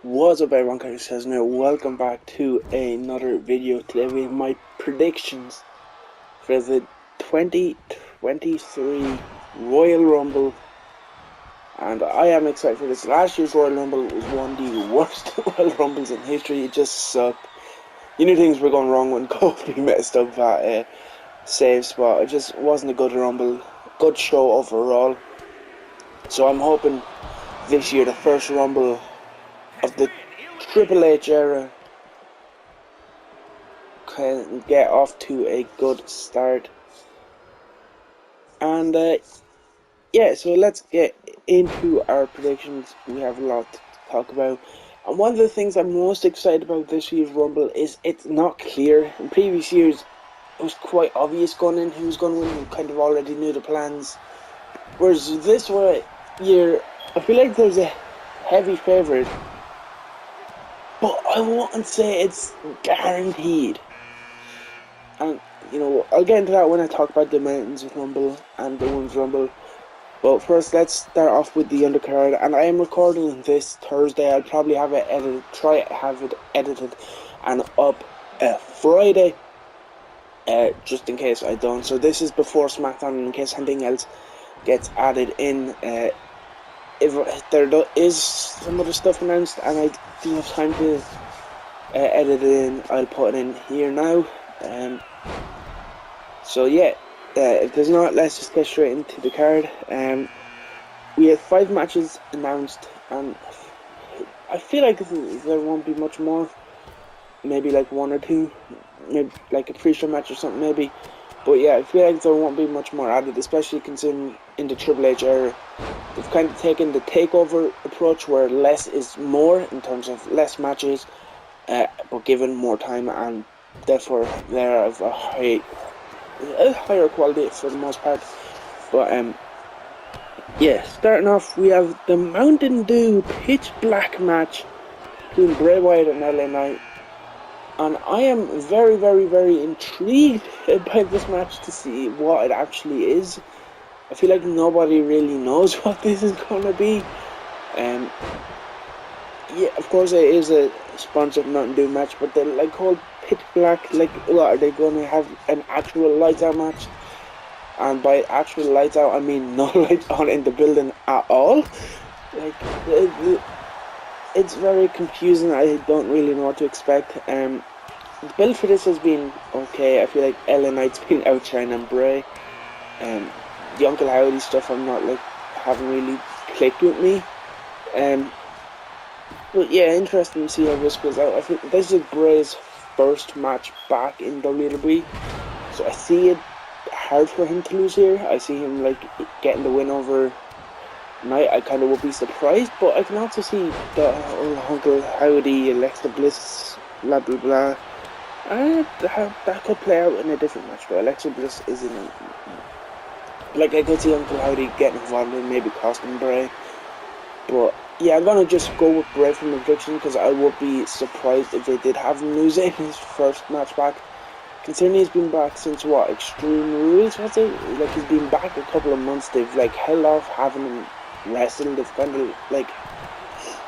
What's up everyone, Carter says now, welcome back to another video. Today we have my predictions for the 2023 Royal Rumble, and I am excited for this. Last year's Royal Rumble was one of the worst Royal Rumbles in history. It just sucked. You knew things were going wrong when Kofi messed up that save spot. It just wasn't a good Rumble, good show overall. So I'm hoping this year, the first Rumble of the Triple H era, can get off to a good start. And yeah, so let's get into our predictions. We have a lot to talk about, and one of the things I'm most excited about this year's Rumble is it's not clear. In previous years it was quite obvious going in who was going to win. We kind of already knew the plans, whereas this year I feel like there's a heavy favourite, but I won't say it's guaranteed. And, you know, I'll get into that when I talk about the Men's Rumble and the Women's Rumble. But first, let's start off with the undercard. And I am recording this Thursday. I'll probably have it edited, have it edited and up Friday, just in case I don't. So this is before SmackDown, in case anything else gets added in. If there is some other stuff announced and I do have time to edit it in, I'll put it in here now. So yeah, if there's not, let's just get straight into the card. We have 5 matches announced, and I feel like there won't be much more. Maybe like 1 or 2, maybe like a pre-show match or something maybe. But yeah, I feel like there won't be much more added, especially considering in the Triple H era, they've kind of taken the takeover approach where less is more in terms of less matches, but given more time, and therefore they're of a higher quality for the most part. But yeah, starting off, we have the Mountain Dew Pitch Black match between Bray Wyatt and LA Knight. And I am very, very, very intrigued by this match to see what it actually is. I feel like nobody really knows what this is going to be. Yeah, of course it is a sponsored Mountain Dew match, but they're like called Pitch Black. Like, what, are they going to have an actual lights out match? And by actual lights out, I mean no lights on in the building at all. Like, it's very confusing. I don't really know what to expect. The build for this has been okay. I feel like LA Knight's been outshining Bray. The Uncle Howdy stuff haven't really clicked with me. But yeah, interesting to see how this goes out. I think this is Bray's first match back in WWE, so I see it hard for him to lose here. I see him like getting the win over Knight. I kind of would be surprised, but I can also see the Uncle Howdy, Alexa Bliss, blah blah blah. That could play out in a different match, but Alexa Bliss isn't. Like, I could see Uncle Howdy getting involved in maybe costing Bray. But yeah, I'm gonna just go with Bray for my prediction, because I would be surprised if they did have him lose it in his first match back. Considering he's been back since what, Extreme Rules, was it? Like, he's been back a couple of months. They've like held off having him wrestle. They've kind of like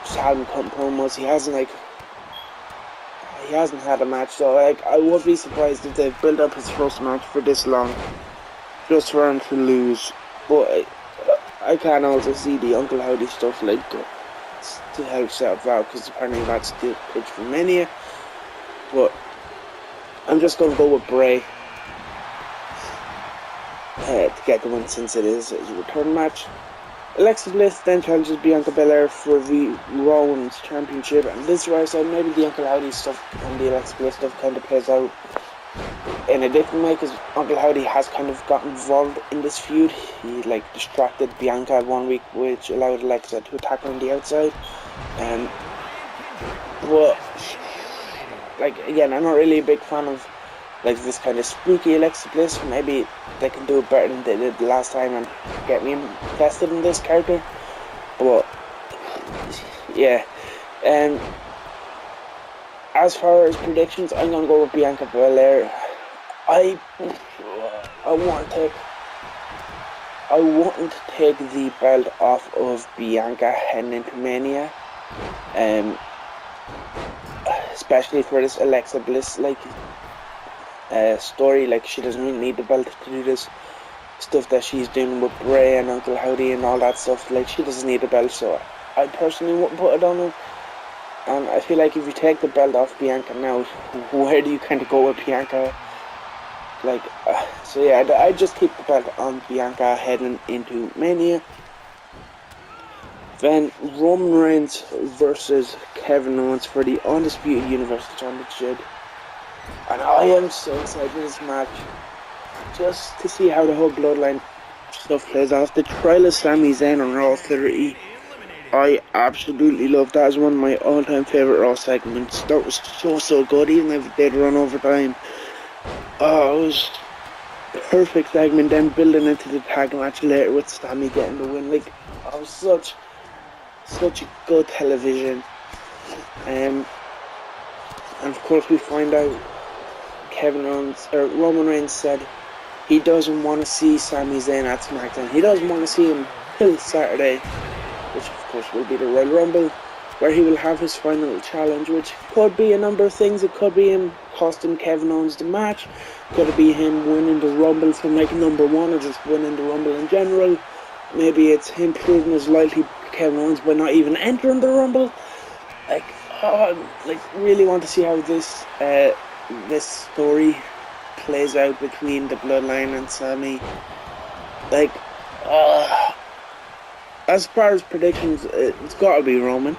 just had him cut promos. He hasn't had a match, so like I would be surprised if they built up his first match for this long just for him to lose. But I can also see the Uncle Howdy stuff like to help set up out, because apparently that's the pitch for Mania. But I'm just going to go with Bray to get the win, since it is a return match. Alexa Bliss then challenges Bianca Belair for the Raw Women's Championship, and this is where I said maybe the Uncle Howdy stuff and the Alexa Bliss stuff kind of plays out in a different way, because Uncle Howdy has kind of got involved in this feud. He like distracted Bianca 1 week, which allowed Alexa to attack her on the outside. But like, again, I'm not really a big fan of like this kind of spooky Alexa Bliss. Maybe they can do it better than they did last time and get me invested in this character. But yeah, as far as predictions, I'm gonna go with Bianca Belair. I wouldn't take the belt off of Bianca heading into Mania. especially for this Alexa Bliss like story. Like, she doesn't really need the belt to do this stuff that she's doing with Bray and Uncle Howdy and all that stuff. Like, she doesn't need the belt, so I personally wouldn't put it on her. And I feel like if you take the belt off Bianca now, where do you kind of go with Bianca? Like, so yeah, I just keep the belt on Bianca heading into Mania. Then Roman Reigns versus Kevin Owens for the Undisputed Universal Championship. And I am so excited for this match. Just to see how the whole Bloodline stuff plays off. The trial of Sami Zayn on Raw 30. I absolutely love that. It's one of my all-time favourite Raw segments. That was so good, even if it did run over time. Oh, it was perfect segment. Then building into the tag match later with Sami getting the win. Like, I was such a good television. And of course we find out Roman Reigns said he doesn't want to see Sami Zayn at SmackDown. He doesn't want to see him till Saturday, which of course will be the Royal Rumble, where he will have his final challenge, which could be a number of things. It could be him costing Kevin Owens the match. Could it be him winning the Rumble from like number one, or just winning the Rumble in general? Maybe it's him proving his loyalty to Kevin Owens by not even entering the Rumble. Like, really want to see how this story plays out between the Bloodline and Sami. Like, as far as predictions, it's got to be Roman.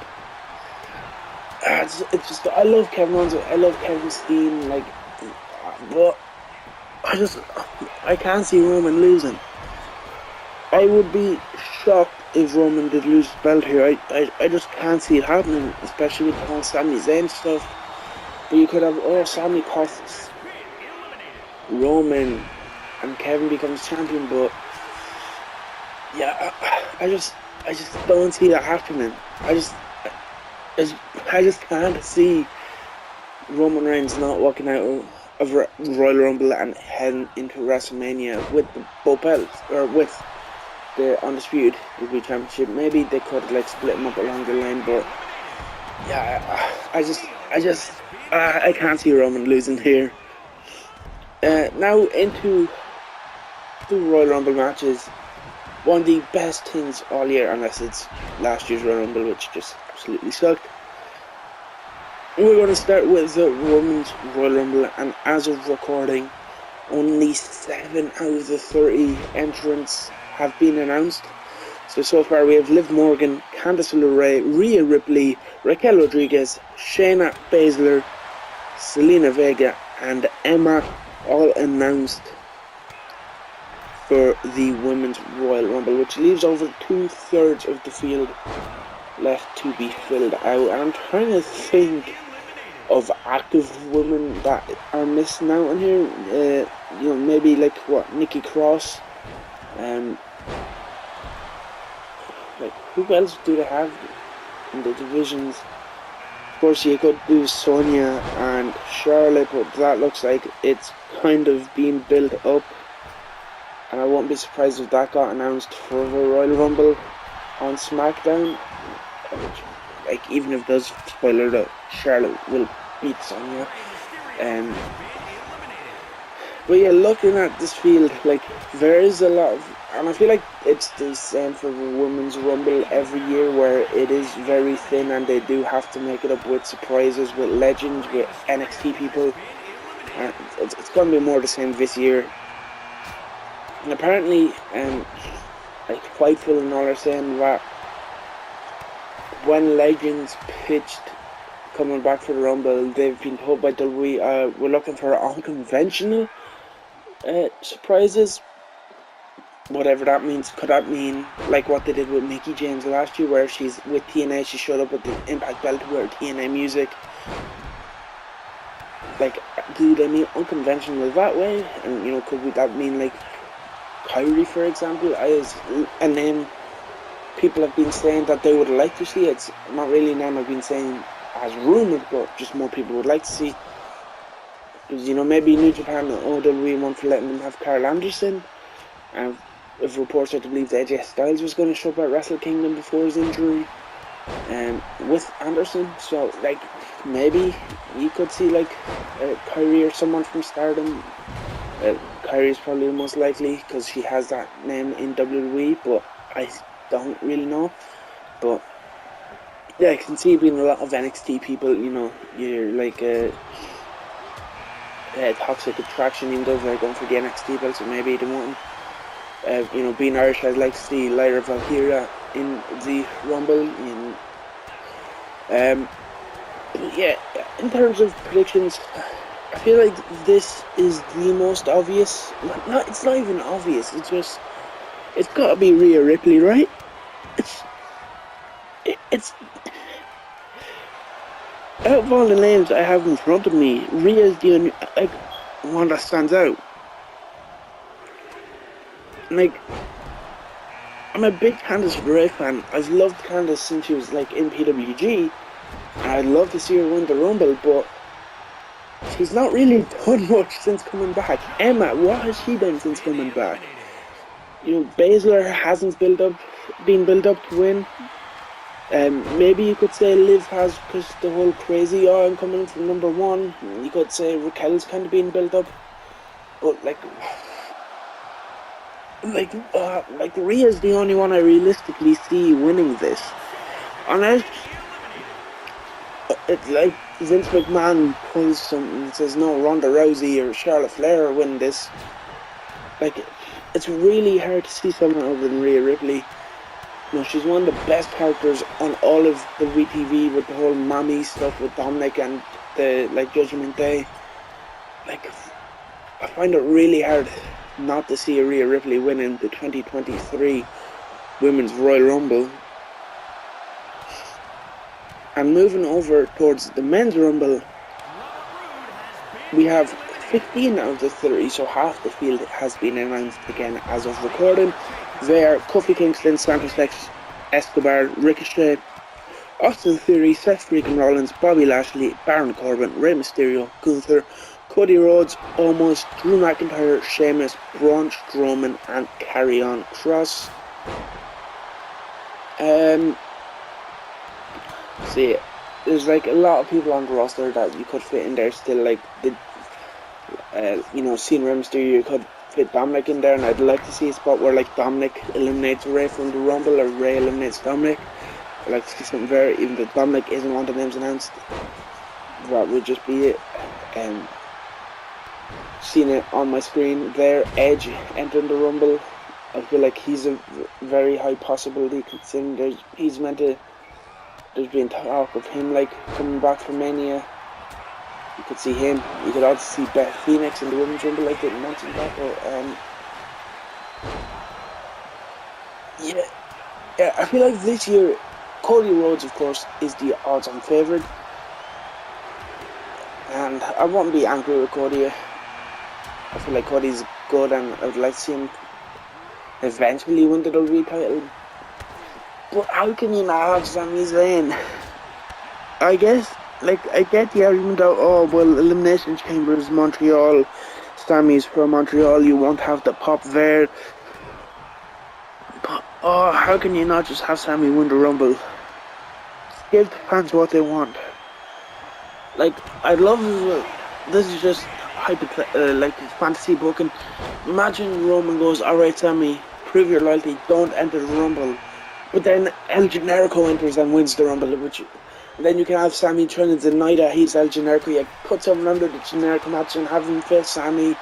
It's just, I love Kevin Owens. I love Kevin's theme. Like, but I can't see Roman losing. I would be shocked if Roman did lose the belt here. I just can't see it happening, especially with the whole Sami Zayn stuff. But you could have, Sami costs Roman and Kevin becomes champion, but yeah, I just don't see that happening. I just can't see Roman Reigns not walking out of Royal Rumble and heading into WrestleMania with both belts, or with the Undisputed WWE Championship. Maybe they could split them up along the line, but yeah, I can't see Roman losing here. Now into the Royal Rumble matches. One of the best things all year, unless it's last year's Royal Rumble, which just absolutely sucked. We're going to start with the Women's Royal Rumble, and as of recording, only 7 out of the 30 entrants have been announced. So far we have Liv Morgan, Candice LeRae, Rhea Ripley, Raquel Rodriguez, Shayna Baszler, Selena Vega, and Emma all announced for the Women's Royal Rumble, which leaves over 2/3 of the field left to be filled out. And I'm trying to think of active women that are missing out on here. Maybe Nikki Cross. Who else do they have in the divisions? Of course, you could do Sonya and Charlotte, but that looks like it's kind of being built up. And I won't be surprised if that got announced for the Royal Rumble on SmackDown. Even if it does, spoiler that Charlotte will beat Sonya. But yeah, looking at this field, there is a lot of, and I feel like it's the same for the Women's Rumble every year, where it is very thin and they do have to make it up with surprises, with legends, with NXT people. And it's going to be more the same this year. And apparently, Fightful and all are saying that when legends pitched coming back for the Rumble, they've been told by WWE, we're looking for unconventional surprises. Whatever that means. Could that mean like what they did with Mickie James last year, where she's with TNA, she showed up with the Impact belt to wear TNA music? Do they mean unconventional that way? And could that mean Kyrie, for example, as a name people have been saying that they would like to see? It's not really a name I've been saying as rumoured, but just more people would like to see. Because maybe New Japan or WWE want for letting them have Carl Anderson. And if reports are to believe that AJ Styles was going to show up at Wrestle Kingdom before his injury. with Anderson. So like maybe you could see like Kyrie or someone from Stardom. Kyrie is probably the most likely because she has that name in WWE, but I don't really know. But yeah, I can see being a lot of NXT people. You know, you're like Toxic Attraction, even though they're going for the NXT belt, so maybe they won't. You know, being Irish, I'd like to see Lyra Valkyria in the Rumble. Yeah, in terms of predictions, I feel like this is the most obvious. No, it's not even obvious. It's got to be Rhea Ripley, right? It's out of all the names I have in front of me, Rhea's the only one that stands out. Like, I'm a big Candice LeRae fan. I've loved Candice since she was like in PWG, and I'd love to see her win the Rumble, but she's not really done much since coming back. Emma, what has she done since coming back? You know, Baszler hasn't been built up to win. Maybe you could say Liv has, because the whole crazy, oh, I'm coming from number one. You could say Raquel's kind of being built up, but like Rhea's the only one I realistically see winning this. Unless it's like Vince McMahon pulls something and says no, Ronda Rousey or Charlotte Flair win this. Like, it's really hard to see someone other than Rhea Ripley. You know, she's one of the best characters on all of the WTV with the whole mommy stuff with Dominic and the like Judgment Day. Like, I find it really hard not to see Rhea Ripley winning the 2023 Women's Royal Rumble. And moving over towards the Men's Rumble, we have 15 out of the 30, so half the field has been announced again as of recording. They are Kofi Kingston, Santos Escobar, Ricochet, Austin Theory, Seth Freakin' Rollins, Bobby Lashley, Baron Corbin, Rey Mysterio, Gunther, Cody Rhodes, Omos, Drew McIntyre, Sheamus, Braun Strowman, and Karrion Kross. See, there's like a lot of people on the roster that you could fit in there still, like the you know, seeing Rey Mysterio, you could fit Dominic in there, and I'd like to see a spot where like Dominic eliminates Rey from the Rumble or Rey eliminates Dominic. I'd like to see something there, even though Dominic isn't one of the names announced. That would just be it. Seeing it on my screen there, Edge entering the Rumble, I feel like he's a very high possibility considering there's been talk of him like coming back from Mania. You could see him. You could also see Beth Phoenix in the Women's Rumble. I didn't mention that, but yeah, I feel like this year Cody Rhodes, of course, is the odds-on favourite, and I won't be angry with Cody. I feel like Cody's good, and I would like to see him eventually win the WWE title. But how can you not have Sami Zayn? I guess, like, I get the argument that, oh, well, Elimination Chamber is Montreal, Sami's from Montreal, you won't have the pop there. But, oh, how can you not just have Sami win the Rumble? Give the fans what they want. Like, I love, this is just like fantasy booking. Imagine Roman goes, alright Sami, prove your loyalty, don't enter the Rumble. But then El Generico enters and wins the Rumble, which then you can have Sami trying to deny that he's El Generico. You put someone under the Generico match and have him face Sami.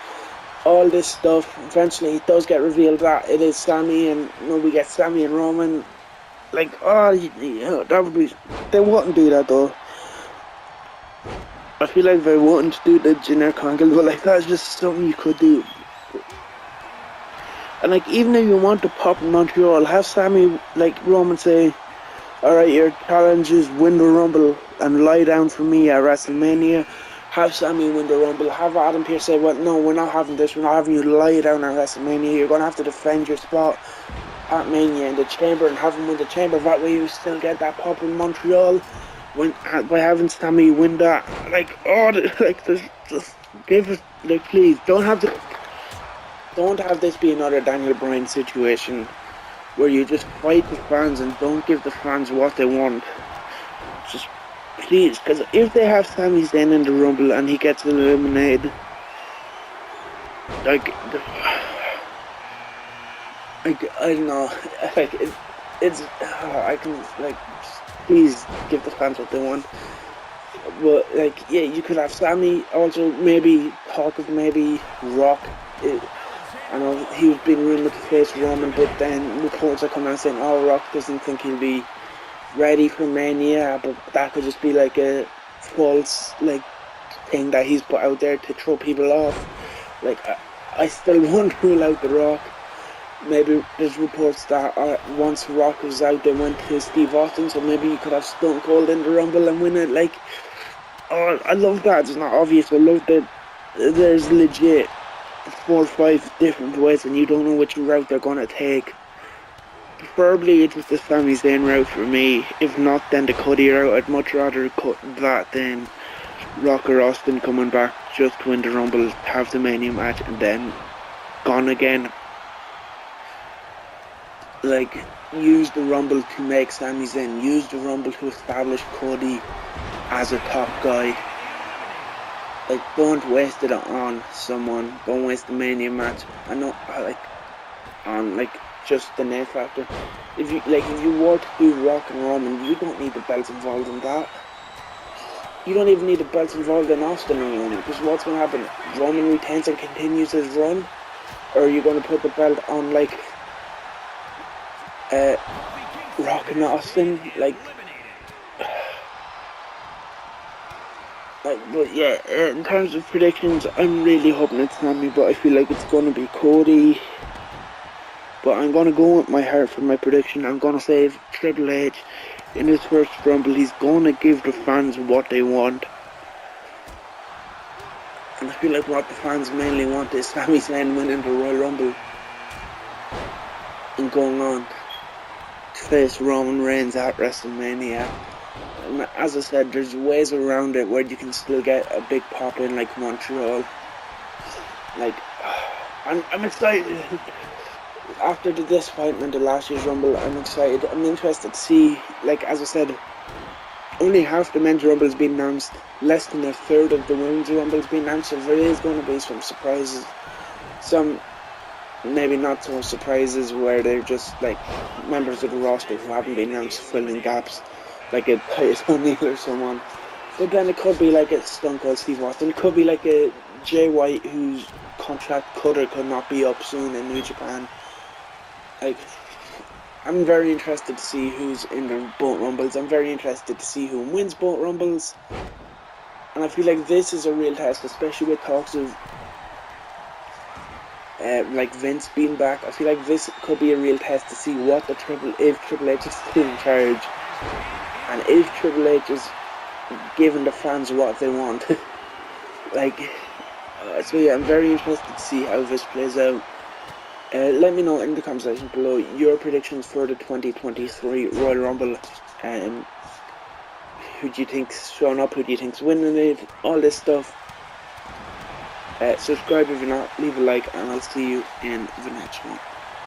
All this stuff. Eventually, it does get revealed that it is Sami, and you know, we get Sami and Roman. Like, oh, you know, that would be. They wouldn't do that though. I feel like they wouldn't do the Generico angle, but like that's just something you could do. And like, even if you want to pop in Montreal, have Sami, like Roman say, alright, your challenge is win the Rumble and lie down for me at WrestleMania. Have Sami win the Rumble. Have Adam Pearce say, well, no, we're not having this. We're not having you lie down at WrestleMania. You're going to have to defend your spot at Mania in the Chamber and have him win the Chamber. That way you still get that pop in Montreal by having Sami win that. Like, oh, like, just give it, like, please, don't have this be another Daniel Bryan situation where you just fight the fans and don't give the fans what they want. Just please, because if they have Sami Zayn in the Rumble and he gets eliminated, like I don't know, like it's I can like please give the fans what they want. But like yeah, you could have Sami. Also maybe talk of maybe Rock. I know he was being rumoured to face Roman, but then reports are coming out saying, "Oh, Rock doesn't think he'll be ready for Mania," but that could just be like a false like thing that he's put out there to throw people off. Like I still won't rule out The Rock. Maybe there's reports that once Rock was out, they went to Steve Austin, so maybe you could have Stone Cold in the Rumble and win it. Like, oh, I love that. It's not obvious. I love that there's legit 4 or 5 different ways, and you don't know which route they're gonna take. Preferably it was the Sami Zayn route for me. If not, then the Cody route. I'd much rather cut that than Rock or Austin coming back just to win the Rumble, have the Mania match, and then gone again. Like, use the Rumble to make Sami Zayn. Use the Rumble to establish Cody as a top guy. Like, don't waste it on someone. Don't waste the Mania match. I know, on just the name factor. If you were to do Rock and Roman, you don't need the belts involved in that. You don't even need the belts involved in Austin and Roman, because what's going to happen? Roman retains and continues his run, or are you going to put the belt on Rock and Austin? But yeah, in terms of predictions, I'm really hoping it's Sami, but I feel like it's going to be Cody. But I'm going to go with my heart for my prediction. I'm going to say Triple H in his first Rumble, he's going to give the fans what they want. And I feel like what the fans mainly want is Sami Zayn winning the Royal Rumble and going on to face Roman Reigns at WrestleMania. And as I said, there's ways around it where you can still get a big pop in like Montreal. Like, I'm excited. After the disappointment of last year's Rumble, I'm excited. I'm interested to see, like as I said, only half the men's Rumble has been announced. Less than a third of the women's Rumble has been announced. So there is going to be some surprises. Some maybe not so much surprises where they're just like members of the roster who haven't been announced filling gaps, like a Titus O'Neil or someone. But then it could be like a Stone Cold Steve Austin. It could be like a Jay White whose contract could or could not be up soon in New Japan. Like, I'm very interested to see who's in the both Rumbles. I'm very interested to see who wins both Rumbles. And I feel like this is a real test, especially with talks of like Vince being back. I feel like this could be a real test to see what if Triple H is still in charge, and if Triple H is giving the fans what they want. So yeah, I'm very interested to see how this plays out. Let me know in the comment section below your predictions for the 2023 Royal Rumble. Who do you think's showing up? Who do you think's winning it? All this stuff. Subscribe if you're not. Leave a like, and I'll see you in the next one.